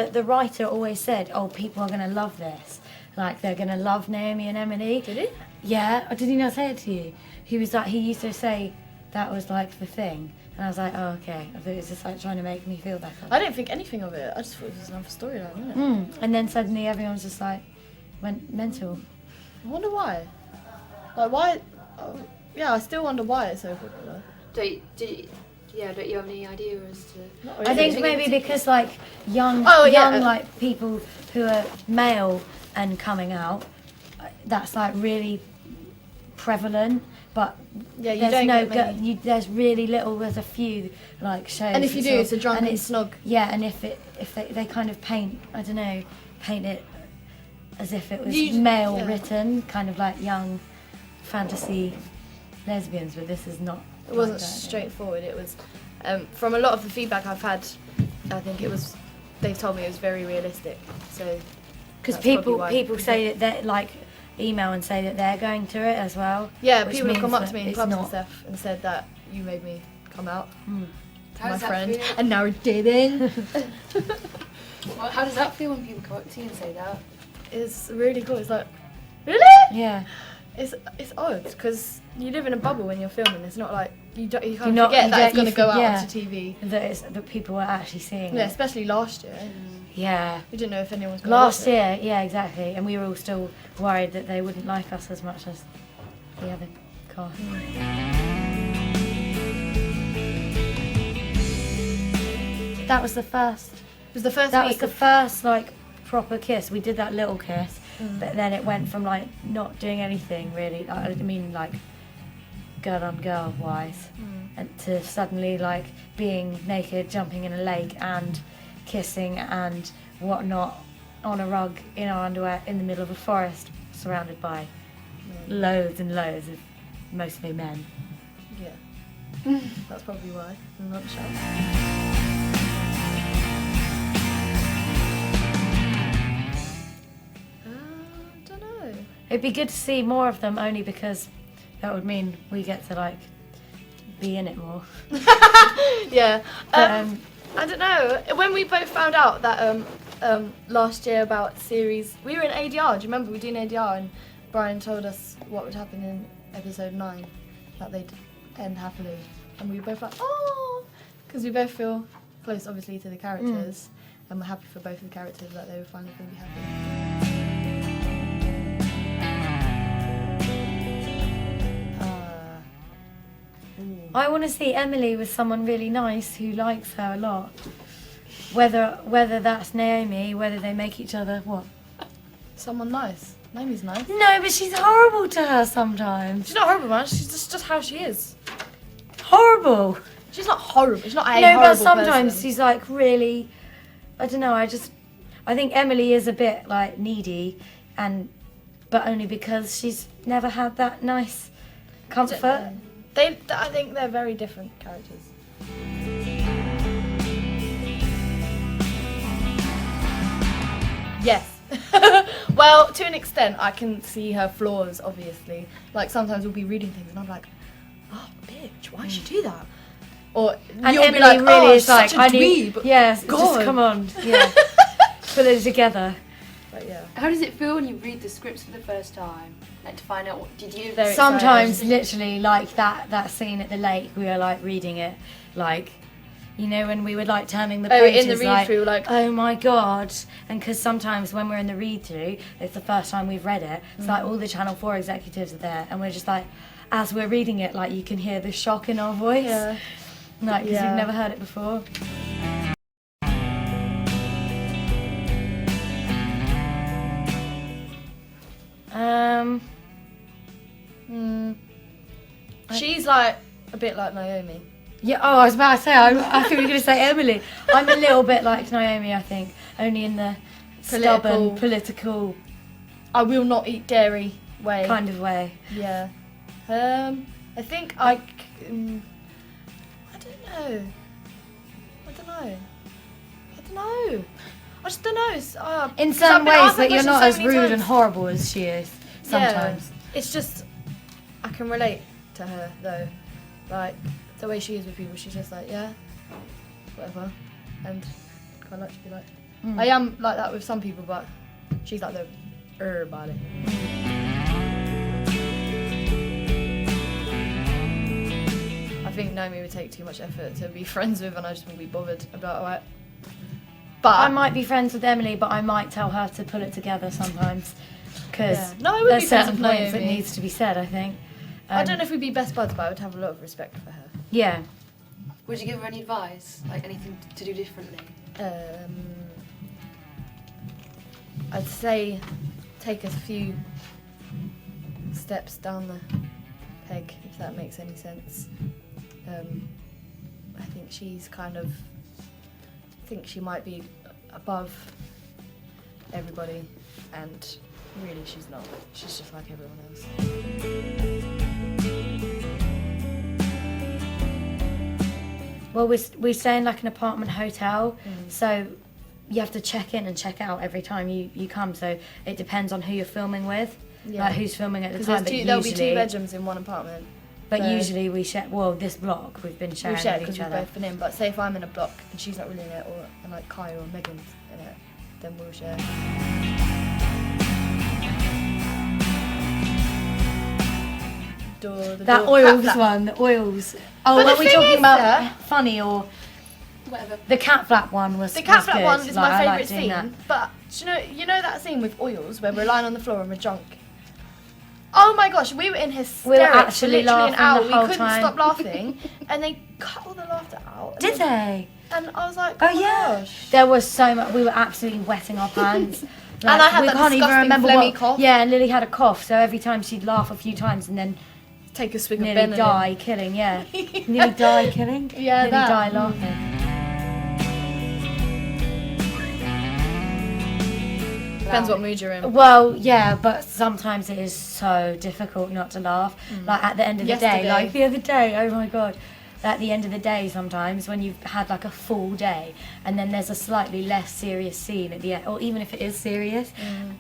the writer always said, oh, people are going to love this. Like, they're going to love Naomi and Emily. Did he? Yeah. Or did he not say it to you? He was like, he used to say that was like the thing. And I was like, oh, okay. I thought it was just like trying to make me feel better. I didn't think anything of it. I just thought it was another storyline, wasn't it? And then suddenly everyone was just like, went mental. I wonder why. Like, why? Oh, yeah, I still wonder why it's so popular. Don't you have any idea as to... Not I really. think maybe because like young yeah. like people who are male and coming out, that's like really prevalent. But Yeah, you there's don't no get many. there's really little. There's a few like shows. And if you do, sort it's a drunken and it's- snog. Yeah, and if they kind of paint it as if it was You- male yeah. written, kind of like young fantasy lesbians. But this is not. It wasn't like that, straightforward. It was, from a lot of the feedback I've had, I think they've told me it was very realistic. So, Because that's probably why. people say that they're like email and say that they're going through it as well. Yeah, which people have come means up to me that in it's clubs and not- stuff and said that you made me come out, How my does that friend, feel? and now we're dating. Well, how does that feel when people come up to you and say that? It's really cool. It's like, really? Yeah. It's odd because you live in a bubble when you're filming. It's not like you can't You're not- forget you that don't- it's going to you go out yeah. onto TV. That people are actually seeing Yeah, it. especially last year. Yeah. We didn't know if anyone was going Last to watch it. year, yeah, exactly. And we were all still worried that they wouldn't like us as much as the other cast. That was the first. It was the first That week. was the first like proper kiss. We did that little kiss, Mm. but then it went from like not doing anything really. I mean like girl on girl wise, and to suddenly like being naked, jumping in a lake, and kissing and whatnot on a rug in our underwear in the middle of a forest, surrounded by loads and loads of mostly men. Yeah. That's probably why. In a nutshell. I don't know. It'd be good to see more of them, only because that would mean we get to like be in it more. Yeah. But, I don't know. When we both found out that last year about series, we were in ADR. Do you remember we were doing ADR and Brian told us what would happen in episode 9, that they'd end happily, and we were both like, oh, because we both feel close, obviously, to the characters, and we're happy for both of the characters that they were finally going to be happy. I want to see Emily with someone really nice who likes her a lot. Whether that's Naomi, whether they make each other what? Someone nice. Naomi's nice. No, but she's horrible to her sometimes. She's not horrible, man. She's just how she is. Horrible. She's not horrible. She's not a No, horrible but sometimes person. she's like really. I don't know. I think Emily is a bit like needy, but only because she's never had that nice comfort. I think they're very different characters. Yes. Well, to an extent, I can see her flaws, obviously. Like, sometimes we'll be reading things and I'm like, oh, bitch, why did you do that? Or And you'll Emily be like, really oh, is like, such a I need. dweeb. Yes, God. just come on. Yeah. Put it together. But yeah. How does it feel when you read the scripts for the first time? Like to find out what did you? Very Sometimes, exciting. literally, like that scene at the lake, we were like reading it, like, you know, when we were like turning the Oh, pages, in the like, read-through, like- oh my god, and because sometimes when we're in the read-through, it's the first time we've read it. It's like all the Channel 4 executives are there, and we're just like, as we're reading it, like you can hear the shock in our voice, Yeah. like because Yeah. we've never heard it before. She's like a bit like Naomi. Yeah, oh, I was about to say, I thought you were going to say Emily. I'm a little bit like Naomi, I think, only in the stubborn, political I will not eat dairy way. kind of way. Yeah. I think I don't know. I just don't know. In 'cause some I've been asked ways, that you're question not so as many rude times. and horrible as she is sometimes. Yeah, it's just I can relate to her though. Like the way she is with people, she's just like, yeah, whatever. And quite like to be like, I am like that with some people, but she's like the everybody. I think Naomi would take too much effort to be friends with, and I just wouldn't be bothered about it. But I might be friends with Emily, but I might tell her to pull it together sometimes. Because Yeah. No, I would be there's friends certain with points that Naomi. needs to be said, I think. I don't know if we'd be best buds, but I would have a lot of respect for her. Yeah. Would you give her any advice? Like anything to do differently? I'd say take a few steps down the peg, if that makes any sense. I think she's kind of, I think she might be above everybody, and really she's not. She's just like everyone else. Well, we stay in like an apartment hotel, so you have to check in and check out every time you come. So it depends on who you're filming with, like who's filming at the Because time. But there'll be two usually, bedrooms in one apartment. but so- usually we share. Well, this block we've been sharing We've shared with because each we've other. both been in, but say if I'm in a block and she's not really in it, and like Kai or Megan's in it, then we'll share. That oils one, the oils. Oh, But what the are we thing talking is, about? Sarah- Funny or Whatever. the cat flap one was. The cat was flap good. one is Like, my I favourite like doing scene. that. But do you know that scene with oils where we're lying on the floor and we're drunk? Oh my gosh, we were in hysterics for actually literally an laughing hour. the We whole couldn't time. stop laughing, and they cut all the laughter out. Did they? And I was like, Oh my yeah. gosh. There was so much. We were absolutely wetting our pants. Like, And I had we that can't even disgusting remember phlegmy what. cough. Yeah, and Lily had a cough, so every time she'd laugh a few times and then Take a swig of nearly Benadryl. die killing. Yeah, nearly die killing. Yeah, nearly that. die laughing. Depends what mood you're in. Well, yeah, but sometimes it is so difficult not to laugh. Like at the end of the Yesterday. day, like the other day, oh my god. At the end of the day, sometimes when you've had like a full day, and then there's a slightly less serious scene at the end, or even if it is serious,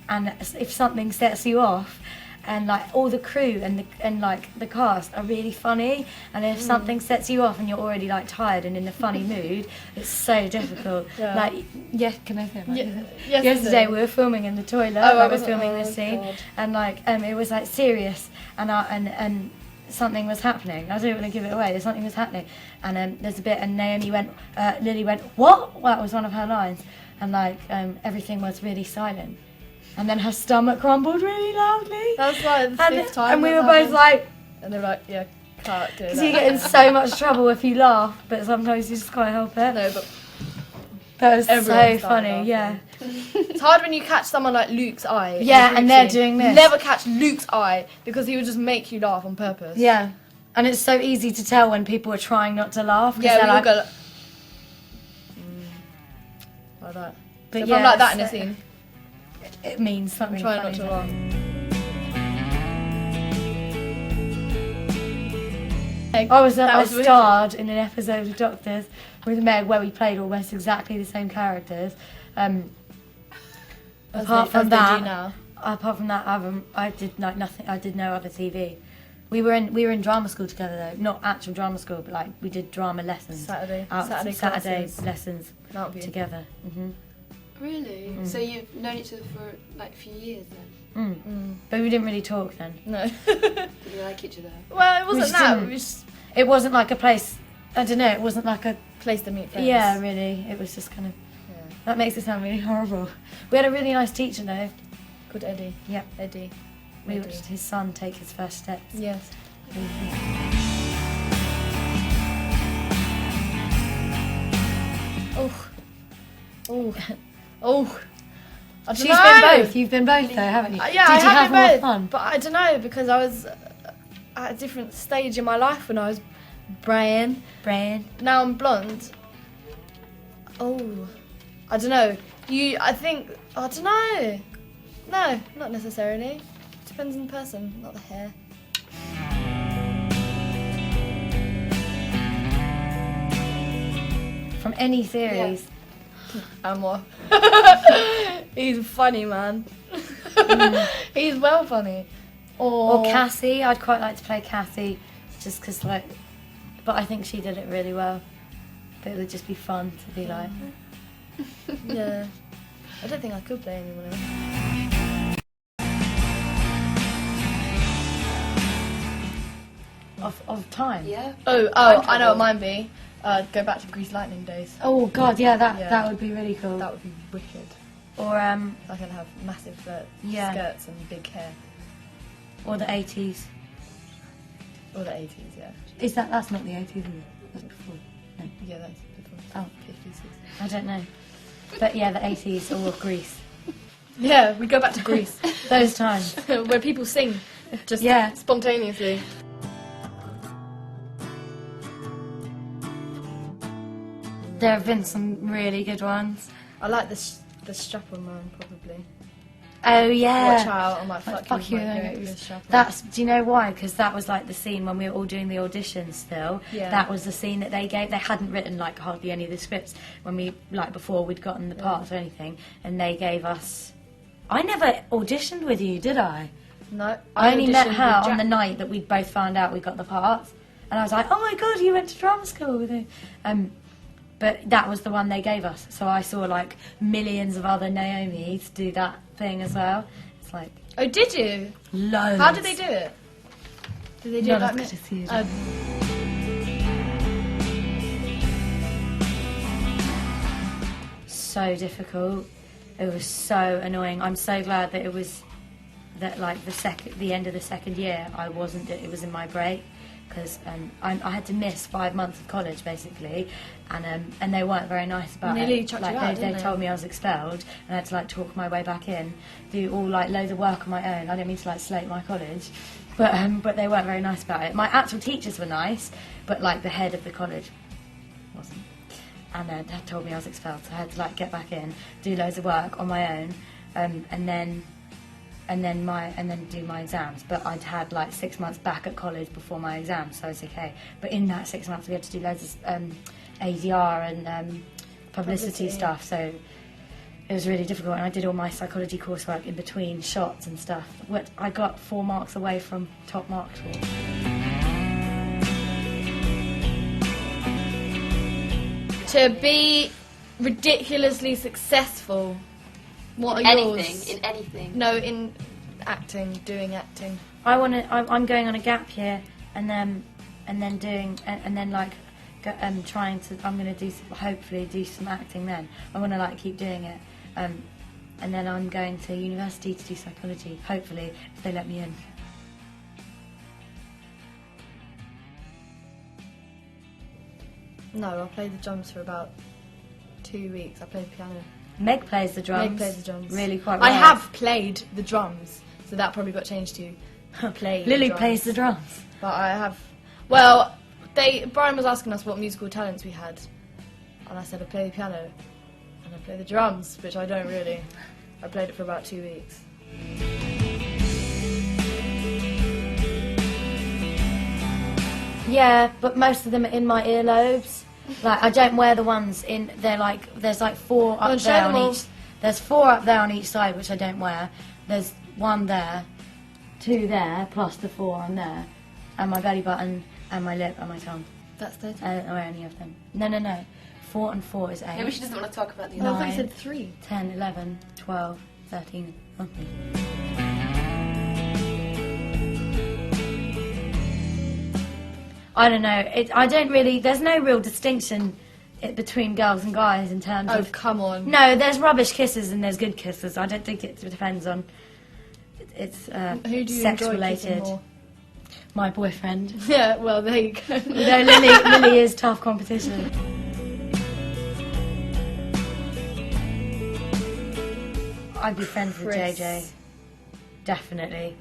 and if something sets you off, and like all the crew and like the cast are really funny, and if something sets you off and you're already like tired and in the funny mood, it's so difficult. Yeah. Like, yeah, can I say about this? Yeah, Yesterday we were filming in the toilet. Oh, I was wasn't- filming oh, this scene, God. and like it was like serious, and something was happening. I don't want to give it away. Something was happening, and there's a bit, and Naomi went, Lily went, what? Well, that was one of her lines, and like everything was really silent, and then her stomach crumbled really loudly, That's like the and, fifth time. and we were that's both happened. like, And they were like, yeah, can't do because that. you get in so much trouble if you laugh, but sometimes you just can't help it. No, but That was everyone so started funny, laughing. yeah. it's hard when you catch someone like Luke's eye. in Yeah, a group and they're scene. doing this. Never catch Luke's eye because he would just make you laugh on purpose. Yeah, and it's so easy to tell when people are trying not to laugh. 'cause Yeah, they're we all like, go like that. but So if yeah, I'm like that in a so- scene, It means I'm something trying funny. not to laugh. I That was weird. starred in an episode of Doctors with Meg where we played almost exactly the same characters. As Apart they from do that, now. I did like nothing. I did no other TV. We were in drama school together though, not actual drama school, but like we did drama lessons. Saturday Saturday classes. lessons Mountain View. together. Really? So you've known each other for like a few years then? But we didn't really talk then. No. Did you like each other? Well, it wasn't just that. didn't. We just It wasn't like a place. I don't know. It wasn't like a. place to meet friends. Yeah, really. It was just kind of. Yeah. That makes it sound really horrible. We had a really nice teacher though. Called Eddie. Yep. Eddie. We Eddie. watched his son take his first steps. Yes. Oh. Oh. Oh. I She's dunno. been both. You've been both though, haven't you? Yeah, Did I you have have been more both, fun? but I don't know because I was at a different stage in my life when I was Brian. Brian. Now I'm blonde. Oh, I don't know. I don't know. No, not necessarily. Depends on the person, not the hair. From any series. And more. He's funny, man. He's well funny. Or Cassie. I'd quite like to play Cassie, just because like, but I think she did it really well. But it would just be fun to be like. Yeah. I don't think I could play anyone else. Of time. Yeah. Oh, Time I know what travel. mine be. Go back to Grease Lightning days. Oh god, yeah, that Yeah. that would be really cool. That would be wicked. Or I can have massive Yeah. skirts and big hair. or the 80s. Or the 80s, yeah. Is that's not the 80s, is it? That's before. No, Yeah, that's before. Oh. 50s. I don't know. But yeah, the 80s or Greece. Yeah, we go back to Greece, Those times. where people sing just Yeah. spontaneously. There have been some really good ones. I like the strap-on man, probably. Oh yeah. Watch out, I might Like, fuck you with I my know. necklace strap-on. That's. Do you know why? Because that was like the scene when we were all doing the auditions. Still, Yeah. that was the scene that they gave. They hadn't written like hardly any of the scripts when we before we'd gotten the parts or anything, and they gave us. I never auditioned with you, did I? No, I only met auditioned her with on the Jack. night that we both found out we got the parts, and I was like, "Oh my god, you went to drama school with me." But that was the one they gave us. So I saw like millions of other Naomi's do that thing as well. It's like Oh, did you? loads. How did they do it? Did they do Not it like as me? good as you. Uh, So difficult. It was so annoying. I'm so glad that it was that like the end of the second year I wasn't. It was in my break because I had to miss 5 months of college basically, and they weren't very nice about Nearly it. chucked Like you out, they didn't they? told me I was expelled and I had to like talk my way back in, do all like loads of work on my own. I didn't mean to like slate my college, but they weren't very nice about it. My actual teachers were nice, but like the head of the college wasn't. And Dad told me I was expelled, so I had to like get back in, do loads of work on my own, and then do my exams. But I'd had like 6 months back at college before my exams, so it's okay. But in that 6 months, we had to do loads of ADR and publicity stuff, so it was really difficult. And I did all my psychology coursework in between shots and stuff. What I got 4 marks away from top marks for. to be ridiculously successful. What are Anything, yours? in anything. No, in acting, doing acting. I'm going on a gap year, and then trying to. I'm going to hopefully do some acting. Then I want to like keep doing it, and then I'm going to university to do psychology. Hopefully, if they let me in. No, I played the drums for about 2 weeks. I played piano. Meg plays the drums. Meg plays the drums. Really quite well. I have played the drums, so that probably got changed to play. Lily drums. plays the drums. But I have. Well, Brian was asking us what musical talents we had, and I said I play the piano, and I play the drums, which I don't really. I played it for about 2 weeks. Yeah, but most of them are in my earlobes. Like I don't wear the ones in. They're like there's like 4 Oh, up show there them on all. each. There's 4 up there on each side which I don't wear. There's 1 there, 2 there, plus the 4 on there, and my belly button and my lip and my tongue. That's 30. I don't wear any of them. No. 4 and 4 is 8. Maybe she doesn't want to talk about the No, other. I thought you Nine. said 3. 10, 11, 12, 13. Okay. I don't know. I don't really. There's no real distinction between girls and guys in terms Oh, of. come on. No, there's rubbish kisses and there's good kisses. I don't think it depends on. It's Who do you sex enjoy related. kissing more? My boyfriend. Yeah, well, there you go. No, Lily is tough competition. I'd be friends with Chris. JJ, definitely,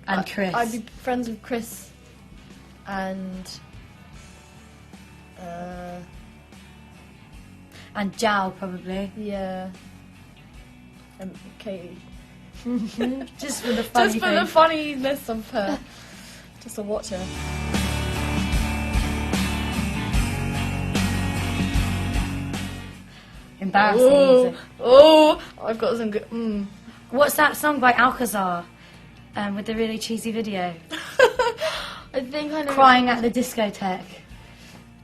and Chris. I'd be friends with Chris and and Jal probably. yeah, and Katie. Just for the funny Just for thing. the funniness of her. Just to watch her. Embarrassing Oh, music. oh, I've got some good. What's that song by Alcazar? With the really cheesy video. I think I know. Crying at the discotheque.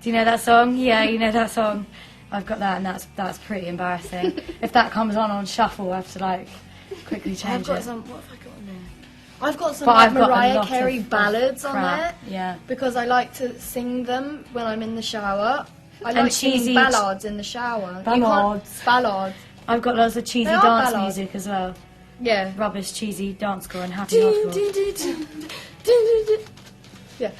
Do you know that song? Yeah, you know that song. I've got that, and that's pretty embarrassing. If that comes on shuffle, I have to like quickly change I've got it. some. What have I got on there? I've got some But like I've got a Mariah lot Carey of ballads on there crap. Yeah. because I like to sing them when I'm in the shower. I And like singing cheesy- ballads in the shower. You can't- Ballads. Ballads. I've got lots of cheesy They are dance ballads. music as well. Yeah. Rubbish, cheesy dancecore and happy hardcore. Yeah.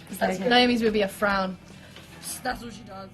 Very good. Naomi's would be a frown. That's all she does.